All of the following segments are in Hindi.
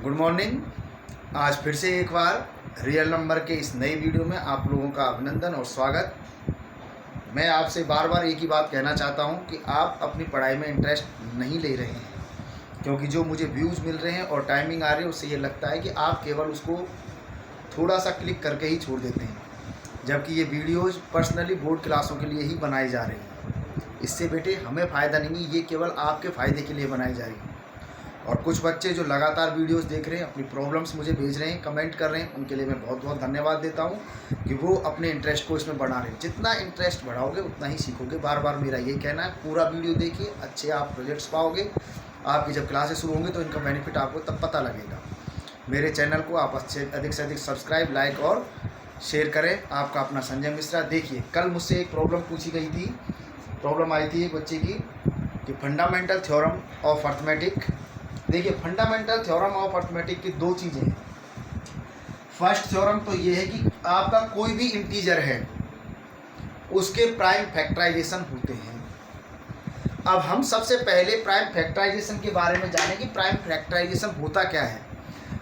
Good morning. आज फिर से एक बार रियल नंबर के इस नई वीडियो में आप लोगों का अभिनंदन और स्वागत। मैं आपसे बार बार एक ही बात कहना चाहता हूं कि आप अपनी पढ़ाई में इंटरेस्ट नहीं ले रहे हैं, क्योंकि जो मुझे व्यूज़ मिल रहे हैं और टाइमिंग आ रही है उससे ये लगता है कि आप केवल उसको थोड़ा सा क्लिक करके ही छोड़ देते हैं, जबकि ये वीडियोज़ पर्सनली बोर्ड क्लासों के लिए ही बनाई जा रही हैं। इससे बेटे हमें फ़ायदा नहीं है, ये केवल आपके फ़ायदे के लिए बनाई जा रही है। और कुछ बच्चे जो लगातार वीडियोस देख रहे हैं, अपनी प्रॉब्लम्स मुझे भेज रहे हैं, कमेंट कर रहे हैं, उनके लिए मैं बहुत बहुत धन्यवाद देता हूं कि वो अपने इंटरेस्ट को इसमें बढ़ा रहे हैं। जितना इंटरेस्ट बढ़ाओगे उतना ही सीखोगे। बार बार मेरा ये कहना है, पूरा वीडियो देखिए, अच्छे आप प्रोजेक्ट्स पाओगे। आपकी जब क्लासेस शुरू होंगी तो इनका बेनिफिट आपको तब पता लगेगा। मेरे चैनल को आप अधिक से अधिक सब्सक्राइब, लाइक और शेयर करें। आपका अपना संजय मिश्रा। देखिए, कल मुझसे एक प्रॉब्लम पूछी गई थी, प्रॉब्लम आई थी एक बच्चे की कि फंडामेंटल थ्योरम ऑफ अर्थमेटिक। देखिए, फंडामेंटल थ्योरम ऑफ अर्थमेटिक की दो चीज़ें हैं। फर्स्ट थ्योरम तो ये है कि आपका कोई भी इंटीजर है उसके प्राइम फैक्टराइजेशन होते हैं। अब हम सबसे पहले प्राइम फैक्टराइजेशन के बारे में जानें कि प्राइम फैक्टराइजेशन होता क्या है।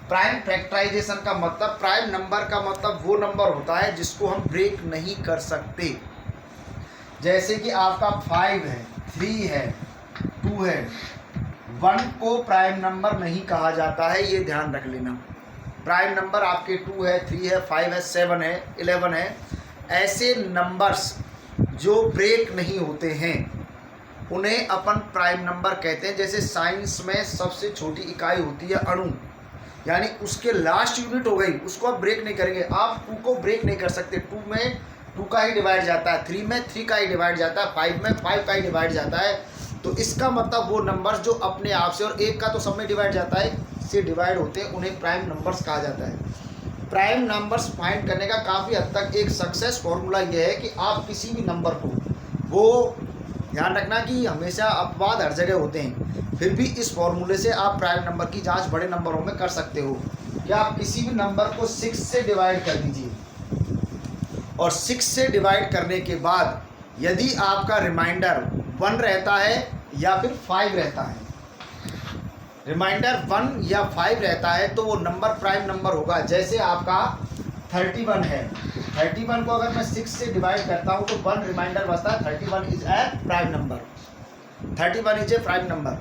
प्राइम फैक्टराइजेशन का मतलब, प्राइम नंबर का मतलब वो नंबर होता है जिसको हम ब्रेक नहीं कर सकते। जैसे कि आपका 5 है, 3 है, 2 है। 1 को प्राइम नंबर नहीं कहा जाता है, ये ध्यान रख लेना। प्राइम नंबर आपके 2 है, 3 है, 5 है, 7 है, 11 है। ऐसे नंबर्स जो ब्रेक नहीं होते हैं उन्हें अपन प्राइम नंबर कहते हैं। जैसे साइंस में सबसे छोटी इकाई होती है अणु, यानी उसके लास्ट यूनिट हो गई, उसको आप ब्रेक नहीं करेंगे। आप 2 को ब्रेक नहीं कर सकते। 2 में 2 का ही डिवाइड जाता है, 3 में 3 का ही डिवाइड जाता है, 5 में 5 का ही डिवाइड जाता है। तो इसका मतलब वो नंबर्स जो अपने आप से, और 1 का तो सब में डिवाइड जाता है, से डिवाइड होते हैं, उन्हें प्राइम नंबर्स कहा जाता है। प्राइम नंबर्स फाइंड करने का काफ़ी हद तक एक सक्सेस फॉर्मूला ये है कि आप किसी भी नंबर को, वो ध्यान रखना कि हमेशा अपवाद हर जगह होते हैं, फिर भी इस फॉर्मूले से आप प्राइम नंबर की जांच बड़े नंबरों में कर सकते हो कि आप किसी भी नंबर को 6 से डिवाइड कर दीजिए, और 6 से डिवाइड करने के बाद यदि आपका रिमाइंडर 1 रहता है या फिर 5 रहता है, रिमाइंडर 1 या 5 रहता है तो वो नंबर प्राइम नंबर होगा। जैसे आपका 31 है, 31 को अगर मैं 6 से डिवाइड करता हूँ तो 1 रिमाइंडर बचता है, 31 is a prime number. 31 is a prime number,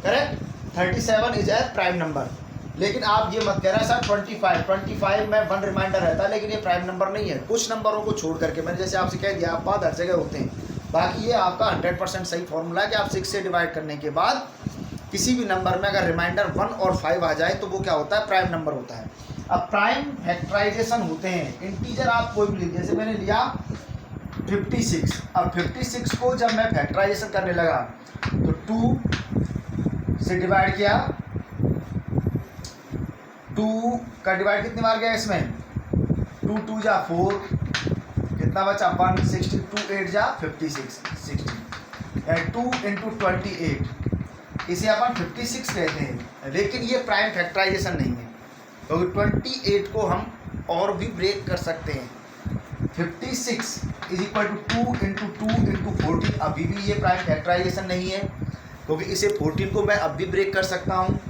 correct. 37 is a prime number. लेकिन आप ये मत कह रहे सर 25 में 1 रिमाइंडर रहता है, लेकिन ये प्राइम नंबर नहीं है। कुछ नंबरों को छोड़ करके, मैंने जैसे आपसे कह दिया, अपवाद हर जगह होते हैं। बाकी ये आपका 100% सही फॉर्मूला है कि आप 6 से डिवाइड करने के बाद किसी भी नंबर में अगर रिमाइंडर 1 और 5 आ जाए तो वो क्या होता है, प्राइम नंबर होता है। अब प्राइम फैक्टराइजेशन होते हैं, इंटीजर आप कोई भी लीजिए, जैसे मैंने लिया 56। अब 56 को जब मैं फैक्टराइजेशन करने लगा तो 2 से डिवाइड किया, 2 का डिवाइड कितनी बार गया इसमें, 2 2 जा 4, कितना बचा 1, 62 8 जा 56, 60, 2 इंटू 28, इसे अपन 56 कहते हैं। लेकिन ये प्राइम फैक्टराइजेशन नहीं है, क्योंकि 28 को हम और भी ब्रेक कर सकते हैं। 56 इज इक्वल टू 2 इंटू 14, अभी भी ये प्राइम फैक्टराइजेशन नहीं है, क्योंकि इसे 14 को मैं अब भी ब्रेक कर सकता हूँ।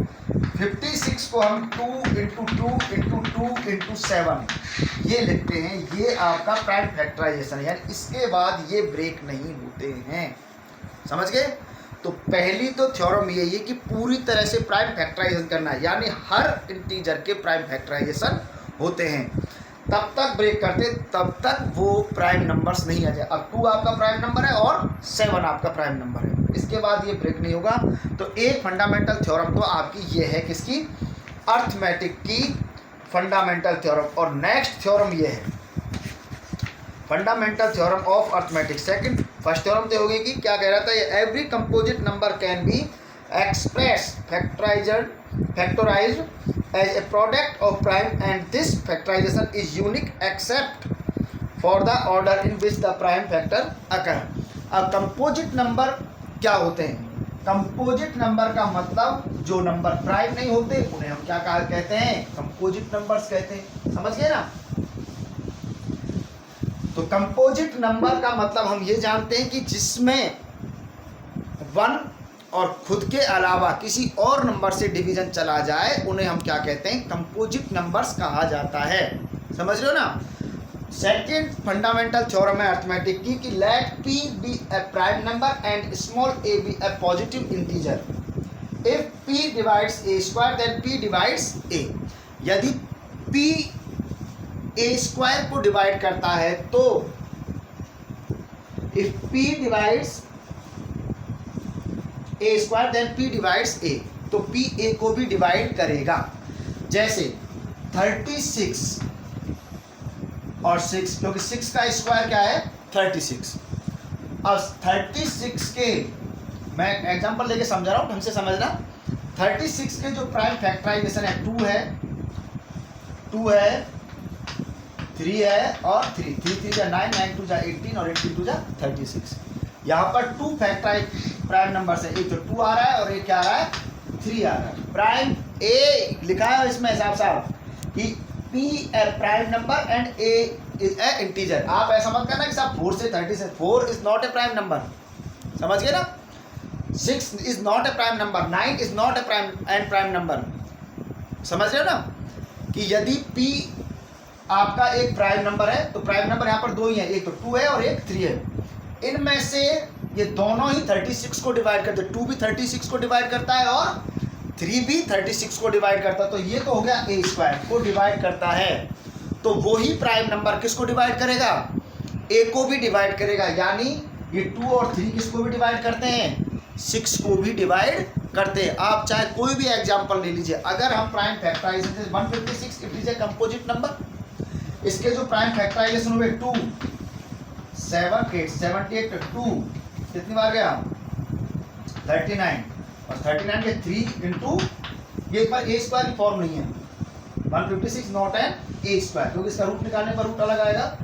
56 को हम 2 इंटू 7 ये लिखते हैं, ये आपका प्राइम फैक्टराइजेशन है, यानी इसके बाद ये ब्रेक नहीं होते हैं। समझ गए? तो पहली तो थ्योरम यही है कि पूरी तरह से प्राइम फैक्टराइजेशन करना है, यानी हर इंटीजर के प्राइम फैक्टराइजेशन होते हैं। तब तक ब्रेक करते तब तक वो प्राइम नंबर्स नहीं आ जाए। अब 2 आपका प्राइम नंबर है और 7 आपका प्राइम नंबर है, इसके बाद ये ब्रेक नहीं होगा। तो एक फंडामेंटल थ्योरम तो आपकी ये है, किसकी, अर्थमेटिक की फंडामेंटल थ्योरम। और नेक्स्ट थ्योरम ये है fundamental theorem of arithmetic. Second, first theorem तो होगी कि क्या कह रहा था ये, every composite number can be express factorized as a product of prime and this factorization is unique except for the order in which the prime factor occur. अब कंपोजिट नंबर क्या होते हैं? कंपोजिट नंबर का मतलब जो नंबर प्राइम नहीं होते उन्हें हम क्या कहते हैं, कंपोजिट नंबर्स कहते हैं। समझ गए ना? तो कंपोजिट नंबर का मतलब हम ये जानते हैं कि जिसमें 1 और खुद के अलावा किसी और नंबर से डिवीजन चला जाए उन्हें हम क्या कहते हैं, कंपोजिट नंबर्स कहा जाता है। समझ रहे हो ना। सेकेंड फंडामेंटल थ्योरम है अर्थमेटिक की कि let p be a prime number and small a be a positive integer. If p divides a square then p divides a। यदि p a स्क्वायर को डिवाइड करता है तो if p divides a square then p divides a, तो p a को भी डिवाइड करेगा। जैसे 36 और 6, क्योंकि 6 का स्क्वायर क्या है 36। अब 36 के, मैं एग्जांपल लेके समझा रहा हूँ, ढंग से समझना। 36 के जो प्राइम फैक्टराइजेशन है 2 है, 3 है और 3 3 जा 9, 9 2 जा 18 और 18 2 जा 36। यहाँ पर 2 फैक्टराइज प्राइम नंबर से, एक तो 2 आ रहा है और एक क्या आ रहा है 3 आ रहा है। प्राइम ए लिखा है इसमें हिसाब साहब कि p A prime number and a is a integer. आप ऐसा मत करना कि साहब 4 से 30 से, 4 is not a prime number, समझ गए ना। 6 is not a prime number, 9 is not a prime number, समझ रहे हो ना। कि यदि p आपका एक प्राइम नंबर है तो प्राइम नंबर यहाँ पर 2 ही है, एक तो 2 है और एक 3 है। इनमें से ये दोनों ही 36 को डिवाइड करते हैं, 2 भी 36 को डिवाइड करता है और 3 भी 36 को डिवाइड करता है। तो ये तो हो गया a स्क्वायर को डिवाइड करता है, तो वही प्राइम नंबर किसको डिवाइड करेगा, a को भी डिवाइड करेगा। यानी ये 2 और 3 किसको भी डिवाइड करते हैं, 6 को भी डिवाइड करते हैं। आप चाहे कोई भी एग्जांपल ले लीजिए, अगर हम prime factorization 156 it is a composite number, इसके जो प्राइम फैक्टराइजेशन हुए 2 7 8 78 2 कितनी बार गया 39 और 39 के 3 इंटू ये पर ए स्क्वायर की फॉर्म नहीं है, 156 नॉट एन ए स्क्वायर, क्योंकि इसका रूट निकालने पर रूट अलग आएगा।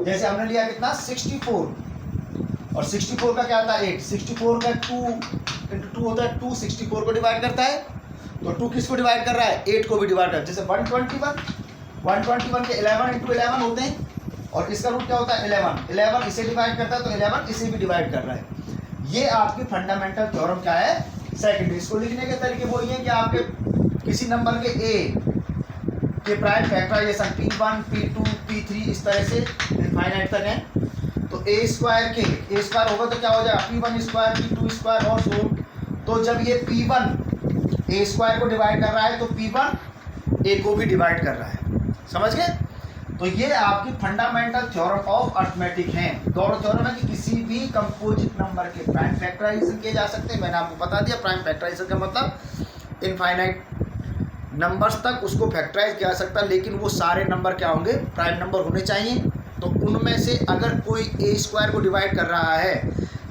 जैसे हमने लिया कितना 64 और 64 का क्या आता है 8, 64 का 2 इंटू 2 होता है 2, 64 को डिवाइड करता है तो 2 किसको डिवाइड कर रहा है 8 को भी डिवाइड कर। जैसे 121 के 11 इंटू 11 होते हैं और इसका रूट क्या होता है 11 इसे डिवाइड करता है तो 11 इसे भी डिवाइड कर रहा है। ये आपकी फंडामेंटल थ्योरम क्या है सेकंड। इसको लिखने के तरीके वो ये कि आपके किसी नंबर के a के prime factorisation p1 p2 p3 इस तरह से इनफाइनाइट तक है, तो a स्क्वायर होगा तो क्या हो जाएगा p1 स्क्वायर p2 स्क्वायर और सो। तो जब ये p1 a स्क्वायर को डिवाइड कर रहा है तो p1 a को भी डिवाइड कर रहा है, समझ गए। तो ये आपकी फंडामेंटल थ्योरम ऑफ अर्थमेटिक हैं। दोनों थ्योरम है कि किसी भी कंपोजिट नंबर के प्राइम फैक्टराइजेशन किए जा सकते हैं। मैंने आपको बता दिया प्राइम फैक्टराइजेशन का मतलब इनफाइनाइट नंबर्स तक उसको फैक्टराइज किया जा सकता है, लेकिन वो सारे नंबर क्या होंगे प्राइम नंबर होने चाहिए। तो उनमें से अगर कोई ए स्क्वायर को डिवाइड कर रहा है,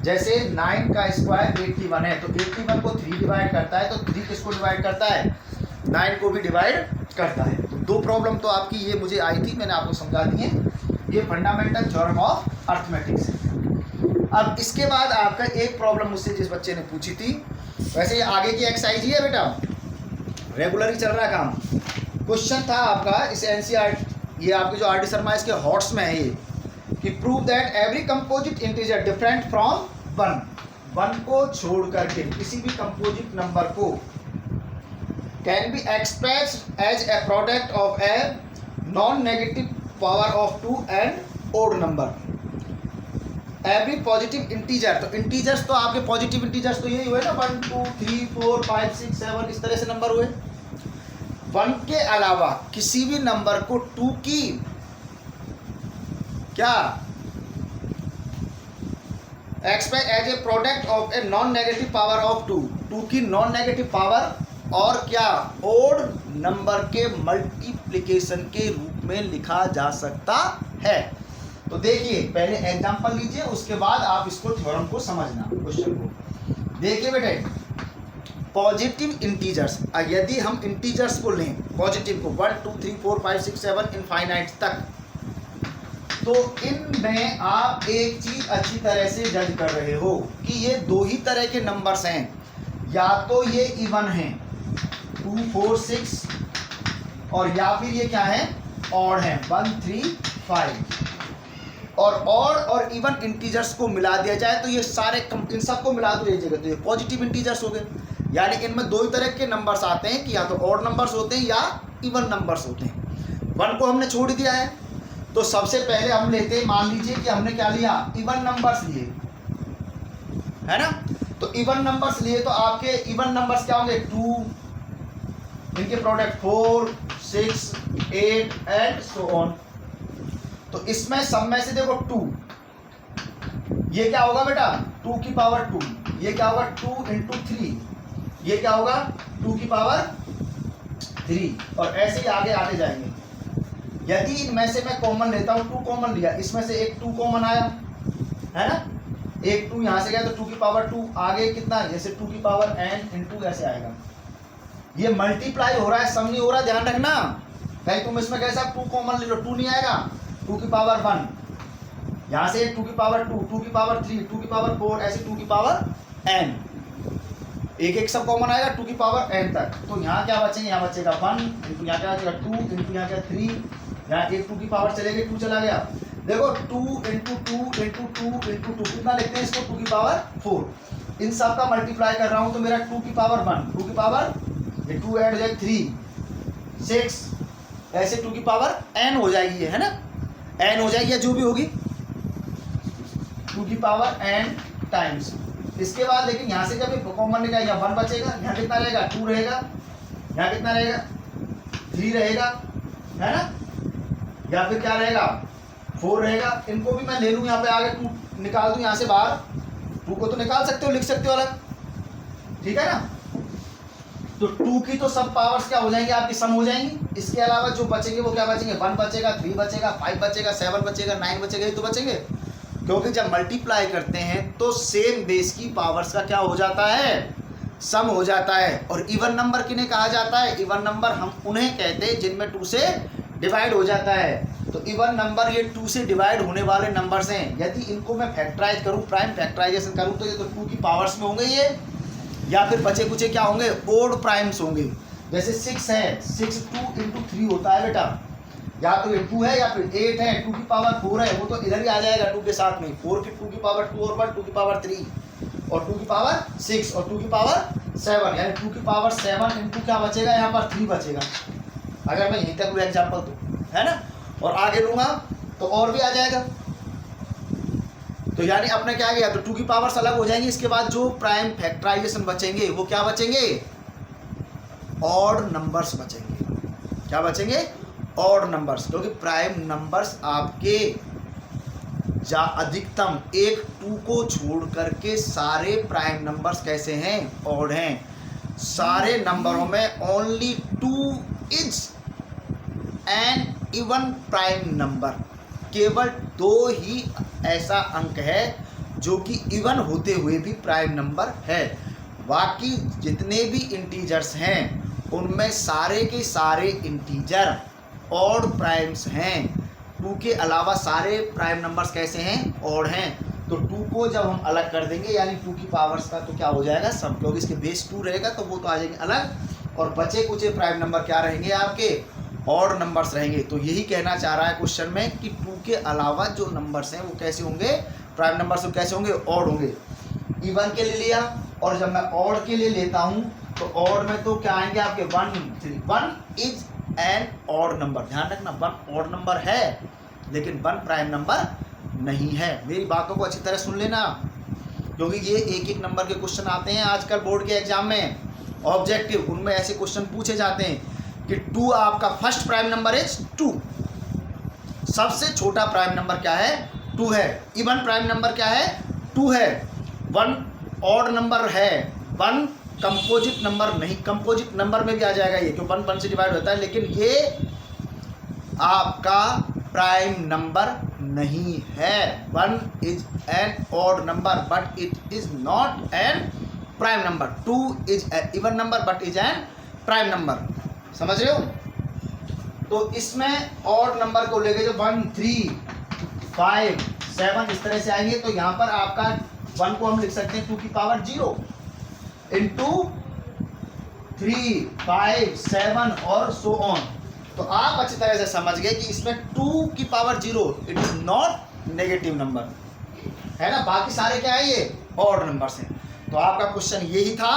जैसे 9 का स्क्वायर 81 है तो 81 को 3 डिवाइड करता है तो 3 किसको डिवाइड करता है 9 को भी डिवाइड करता है। तो 2 प्रॉब्लम तो आपकी ये मुझे आई थी, मैंने आपको समझा दी है। ये फंडामेंटल थ्योरम ऑफ अर्थमेटिक्स है। अब इसके बाद आपका एक प्रॉब्लम मुझसे जिस बच्चे ने पूछी थी, वैसे ये आगे की एक्सरसाइज ही है बेटा, रेगुलर ही चल रहा है काम। क्वेश्चन था आपका इस एनसीईआरटी, ये आपके जो आर डी शर्मा इसके हॉट्स में है ये, कि prove that every composite integer different from 1 को छोड़ करके किसी भी कंपोजिट नंबर को can be expressed as a product of a non negative power of 2 and odd number. Every positive integer, तो इंटीजर्स तो आपके पॉजिटिव इंटीजर्स तो यही हुए ना 1 2 3 4 5 6 7 इस तरह से नंबर हुए। 1 के अलावा किसी भी नंबर को 2 की क्या express as a product of a non negative power of 2 की नॉन नेगेटिव पावर और क्या ओड नंबर के मल्टीप्लिकेशन के रूप में लिखा जा सकता है। तो देखिए पहले एग्जांपल लीजिए, उसके बाद आप इसको थ्योरम को समझना क्वेश्चन को। देखिए बेटे पॉजिटिव इंटीजर्स, यदि हम इंटीजर्स को लें पॉजिटिव को 1 2 3 4 5 6 7 इनफाइनाइट तक, तो इनमें आप एक चीज अच्छी तरह से जज कर रहे हो कि ये 2 ही तरह के नंबर्स हैं, या तो ये इवन हैं 2 4 6 और या फिर ये क्या है ऑड है 1 3 5। ऑड और इवन इंटीजर्स को मिला दिया जाए तो ये सारे इन सबको मिला दो एक जगह, तो ये पॉजिटिव इंटीजर्स हो गए। यानी इनमें दो ही तरह के नंबर्स आते हैं कि या तो ऑड नंबर्स होते हैं या इवन नंबर्स होते हैं। 1 को हमने छोड़ दिया है, तो सबसे पहले हम लेते हैं, मान लीजिए कि हमने क्या लिया, इवन नंबर्स लिए, है ना। तो इवन नंबर्स लिए तो आपके इवन नंबर्स क्या होंगे, 2, इनके प्रोडक्ट 4, 6, 8 एंड सो ऑन। तो इसमें सब में से देखो 2, ये क्या होगा बेटा 2 की पावर 2, ये क्या होगा 2 इंटू 3, ये क्या होगा 2 की पावर 3, और ऐसे ही आगे आते जाएंगे। यदि इनमें से मैं कॉमन लेता हूँ, 2 कॉमन लिया, इसमें से एक 2 कॉमन आया, है ना, एक 2 यहाँ से गया तो 2 की पावर 2, आगे कितना, जैसे 2 की पावर n इंटू ऐसे आएगा। ये मल्टीप्लाई हो रहा है, सम नहीं हो रहा, ध्यान रखना। कहीं तुम इसमें कैसा 2 कॉमन ले लो, 2 नहीं आएगा, 2 की पावर 1, यहाँ से 2 की पावर 2, 2 की पावर 3, 2 की पावर 4, ऐसे 2 की पावर n, एक एक सब कॉमन आएगा 2 की पावर n तक। तो यहाँ क्या बचेंगे, यहाँ बचेगा 1 इंटू यहाँ क्या बचेगा 2 इंटू यहाँ क्या 3, यहाँ एक 2 की पावर चले गई, 2 चला गया। देखो 2 इंटू 2 इंटू 2 इंटू 2 कितना लिखते हैं इसको, 2 की पावर 4। इन सब का मल्टीप्लाई कर रहा हूँ तो मेरा 2 की पावर 1, 2 की पावर, ये 2 ऐड हो जाएगी 3, 6, ऐसे 2 की पावर n हो जाएगी, है ना, n हो जाएगी या जो भी होगी 2 की पावर n टाइम्स। इसके बाद लेकिन यहाँ से जब कॉमन निकाल, यहाँ 1 बचेगा, यहाँ कितना रहेगा 2 रहेगा, यहाँ कितना रहेगा 3 रहेगा, है ना, या फिर क्या रहेगा 4 रहेगा। इनको भी मैं ले लूँ यहाँ पे आगे 2 निकाल दूँ यहाँ से बाहर, 2 को तो निकाल सकते हो, लिख सकते हो अलग, ठीक है ना। तो 2 की तो सब पावर्स क्या हो जाएंगे आपकी, सम हो जाएंगी। इसके अलावा जो बचेंगे वो क्या बचेंगे, 1 बचेगा, 3 बचेगा, 5 बचेगा, 7 बचेगा, 9 बचेगा, ये तो बचेंगे। क्योंकि जब मल्टीप्लाई करते हैं तो सेम बेस की पावर्स का क्या हो जाता है, सम हो जाता है। और इवन नंबर किन्हें कहा जाता है, इवन नंबर हम उन्हें कहते हैं जिनमें 2 से डिवाइड हो जाता है। तो इवन नंबर ये 2 से डिवाइड होने वाले नंबर्स हैं। यदि इनको मैं फैक्टराइज करूं, प्राइम फैक्टराइजेशन करूं, तो ये तो 2 की पावर्स में होंगे ये, या फिर बचे कुचे क्या होंगे, ओड प्राइम्स होंगे। जैसे 6 है, 6 2 इंटू 3 होता है बेटा, या तो ये 2 है या फिर 8 है, 2 की पावर 4 है, वो तो इधर ही आ जाएगा 2 के साथ में, 4 की 2 की पावर 2 और 1, 2 की पावर 3 और 2 की पावर 6 और 2 की पावर 7, यानी 2 की पावर 7 इंटू क्या बचेगा, यहाँ पर 3 बचेगा, अगर मैं यहीं तक लूँ एग्जाम्पल तो, है ना। और आगे लूँगा तो और भी आ जाएगा। तो यानी अपने क्या गया, तो 2 की पावर्स अलग हो जाएंगी। इसके बाद जो प्राइम फैक्टराइजेशन बचेंगे वो क्या बचेंगे, ऑड नंबर्स बचेंगे। क्या बचेंगे, ऑड नंबर्स, क्योंकि प्राइम नंबर्स आपके अधिकतम 1 2 को छोड़ करके सारे प्राइम नंबर्स कैसे हैं, ऑड हैं। सारे नंबरों में only 2 is an even prime number, केवल 2 ही ऐसा अंक है जो कि इवन होते हुए भी प्राइम नंबर है। बाकी जितने भी इंटीजर्स हैं उनमें सारे के सारे इंटीजर ऑड प्राइम्स हैं। 2 के अलावा सारे प्राइम नंबर्स कैसे हैं, ऑड हैं। तो 2 को जब हम अलग कर देंगे यानी 2 की पावर्स का तो क्या हो जाएगा सब, क्योंकि इसके बेस 2 रहेगा तो वो तो आ जाएंगे अलग, और बचे कुछ प्राइम नंबर क्या रहेंगे आपके, ऑड नंबर्स रहेंगे। तो यही कहना चाह रहा है क्वेश्चन में कि 2 के अलावा जो नंबर्स हैं वो कैसे होंगे, प्राइम नंबर्स वो कैसे होंगे, ऑड होंगे। इवन के लिए लिया, और जब मैं ऑड के लिए लेता हूँ तो ऑड में तो क्या आएंगे आपके 1 3, 1 इज एन ऑड नंबर। ध्यान रखना 1 ऑड नंबर है लेकिन 1 प्राइम नंबर नहीं है। मेरी बातों को अच्छी तरह सुन लेना, क्योंकि ये एक एक नंबर के क्वेश्चन आते हैं आजकल बोर्ड के एग्जाम में, ऑब्जेक्टिव, उनमें ऐसे क्वेश्चन पूछे जाते हैं कि 2 आपका फर्स्ट प्राइम नंबर इज 2, सबसे छोटा प्राइम नंबर क्या है, 2 है। इवन प्राइम नंबर क्या है, 2 है। 1 ऑड नंबर है, 1 कंपोजिट नंबर नहीं, कंपोजिट नंबर में भी आ जाएगा ये, क्यों 1 से डिवाइड होता है, लेकिन ये आपका प्राइम नंबर नहीं है। 1 is an odd number but it is not an prime number. 2 is even number but is an prime number. समझ रहे हो। तो इसमें ऑड नंबर को लेके जो 1 3 5 7 इस तरह से आएंगे, तो यहाँ पर आपका 1 को हम लिख सकते हैं 2 की पावर 0 इंटू 3 5 7 और सो ऑन। तो आप अच्छी तरह से समझ गए कि इसमें 2 की power 0 it is not negative number है ना, बाकी सारे क्या है ये ऑड नंबर्स हैं। तो आपका क्वेश्चन यही था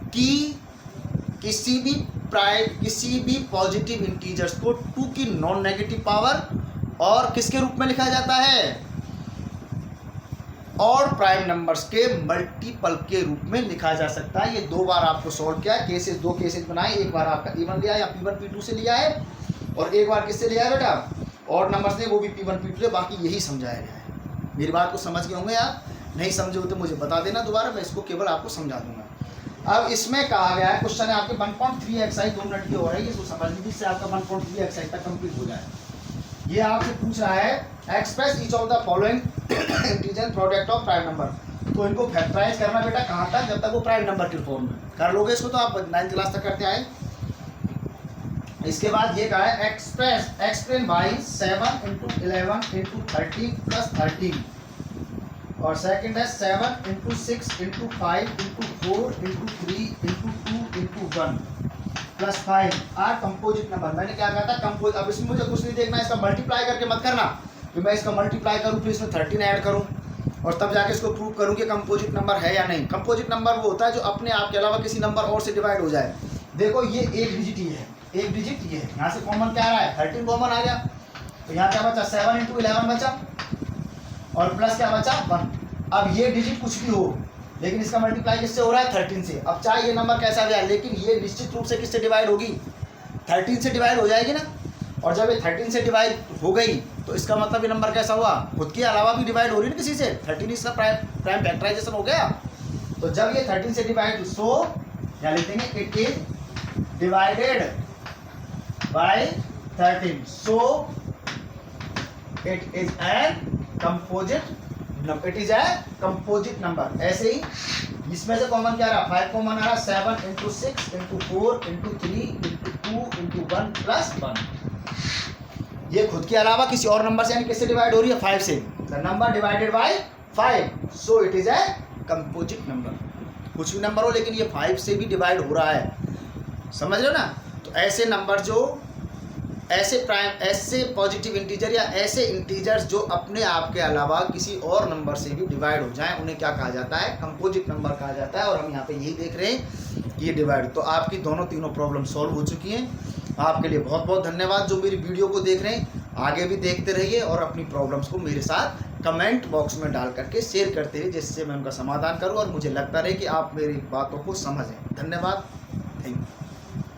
कि किसी भी पॉजिटिव इंटीजर्स को 2 की नॉन नेगेटिव पावर और किसके रूप में लिखा जाता है, और प्राइम नंबर्स के मल्टीपल के रूप में लिखा जा सकता है। ये 2 बार आपको सॉल्व किया, केसेस 2 केसेस बनाए, एक बार आपका P1 लिया या P1 P2 से लिया है और एक बार किससे लिया है बेटा, और नंबर्स ने वो भी P1 P2 से, बाकी यही समझाया गया है। मेरी बात को समझ गए होंगे आप, नहीं समझे हो तो मुझे बता देना दोबारा, मैं इसको केवल आपको समझा दूंगा। अब इसमें कहा गया है, क्वेश्चन है आपके 1.3 एक्सरसाइज 2 मिनट की हो रही है, इसको समझ लीजिए, इससे आपका 1.3 एक्सरसाइज तक कंप्लीट हो जाए। ये आपसे पूछ रहा है express each of the following integer product of prime number. तो इनको फैक्टराइज करना बेटा कहाँ तक, जब तक वो प्राइम नंबर के फॉर्म में कर लोगे इसको, तो आप 9th क्लास तक करते आए। इसके बाद ये कहा है एक्सप्लेन बाई 7 × 11 × 13 + 13, और सेकंड है 7 × 6 × 5 × 4 × 3 × 2 × 1 +5 आर कंपोजिट नंबर। मैंने क्या कहा था कंपोजिट। अब इसमें मुझे कुछ नहीं देखना, इसका मल्टीप्लाई करके मत करना कि मैं इसका मल्टीप्लाई करूँ फिर इसमें 13 ऐड करूँ और तब जाके इसको प्रूव करूँ कि कंपोजिट नंबर है या नहीं। कंपोजिट नंबर वो होता है जो अपने आप के अलावा किसी नंबर और से डिवाइड हो जाए। देखो ये एक डिजिट ही है, एक डिजिट ये है, यहाँ से कॉमन क्या आ रहा है 13 कॉमन आ गया, तो यहाँ क्या बचा 7 × 11 बचा और प्लस क्या बचा 1। अब ये डिजिट कुछ भी हो लेकिन इसका मल्टीप्लाई किससे हो रहा है 13 से। अब चाहे ये नंबर कैसा भी आए लेकिन ये निश्चित रूप से किससे डिवाइड होगी 13 से डिवाइड हो जाएगी ना। और जब ये 13 से डिवाइड हो गई तो इसका मतलब ये नंबर कैसा हुआ, खुद के अलावा भी डिवाइड हो रही है ना किसी से, 13 इसका प्राइम फैक्टराइजेशन हो गया। तो जब ये 13 से डिवाइड, सो क्या लिखेंगे it is divided by 13, so it is an composite, it is a composite number. ऐसे ही इसमें से कॉमन क्या रहा 5 कॉमन आ रहा, 7 × 6 × 4 × 3 × 2 × 1 + 1। ये खुद के अलावा किसी और नंबर से यानी किससे डिवाइड हो रही है 5 से, number divided by 5, so it is a composite number. कुछ भी नंबर हो लेकिन ये 5 से भी डिवाइड हो रहा है, समझ रहे हो ना। तो ऐसे नंबर जो ऐसे पॉजिटिव इंटीजर या ऐसे इंटीजर्स जो अपने आप के अलावा किसी और नंबर से भी डिवाइड हो जाएं, उन्हें क्या कहा जाता है कंपोजिट नंबर कहा जाता है। और हम यहाँ पे यही देख रहे हैं ये डिवाइड। तो आपकी तीनों प्रॉब्लम सॉल्व हो चुकी हैं। आपके लिए बहुत बहुत धन्यवाद जो मेरी वीडियो को देख रहे हैं। आगे भी देखते रहिए और अपनी प्रॉब्लम्स को मेरे साथ कमेंट बॉक्स में डाल करके शेयर करते रहिए, जिससे मैं उनका समाधान करूँ और मुझे लगता रहे कि आप मेरी बातों को समझें। धन्यवाद, थैंक यू।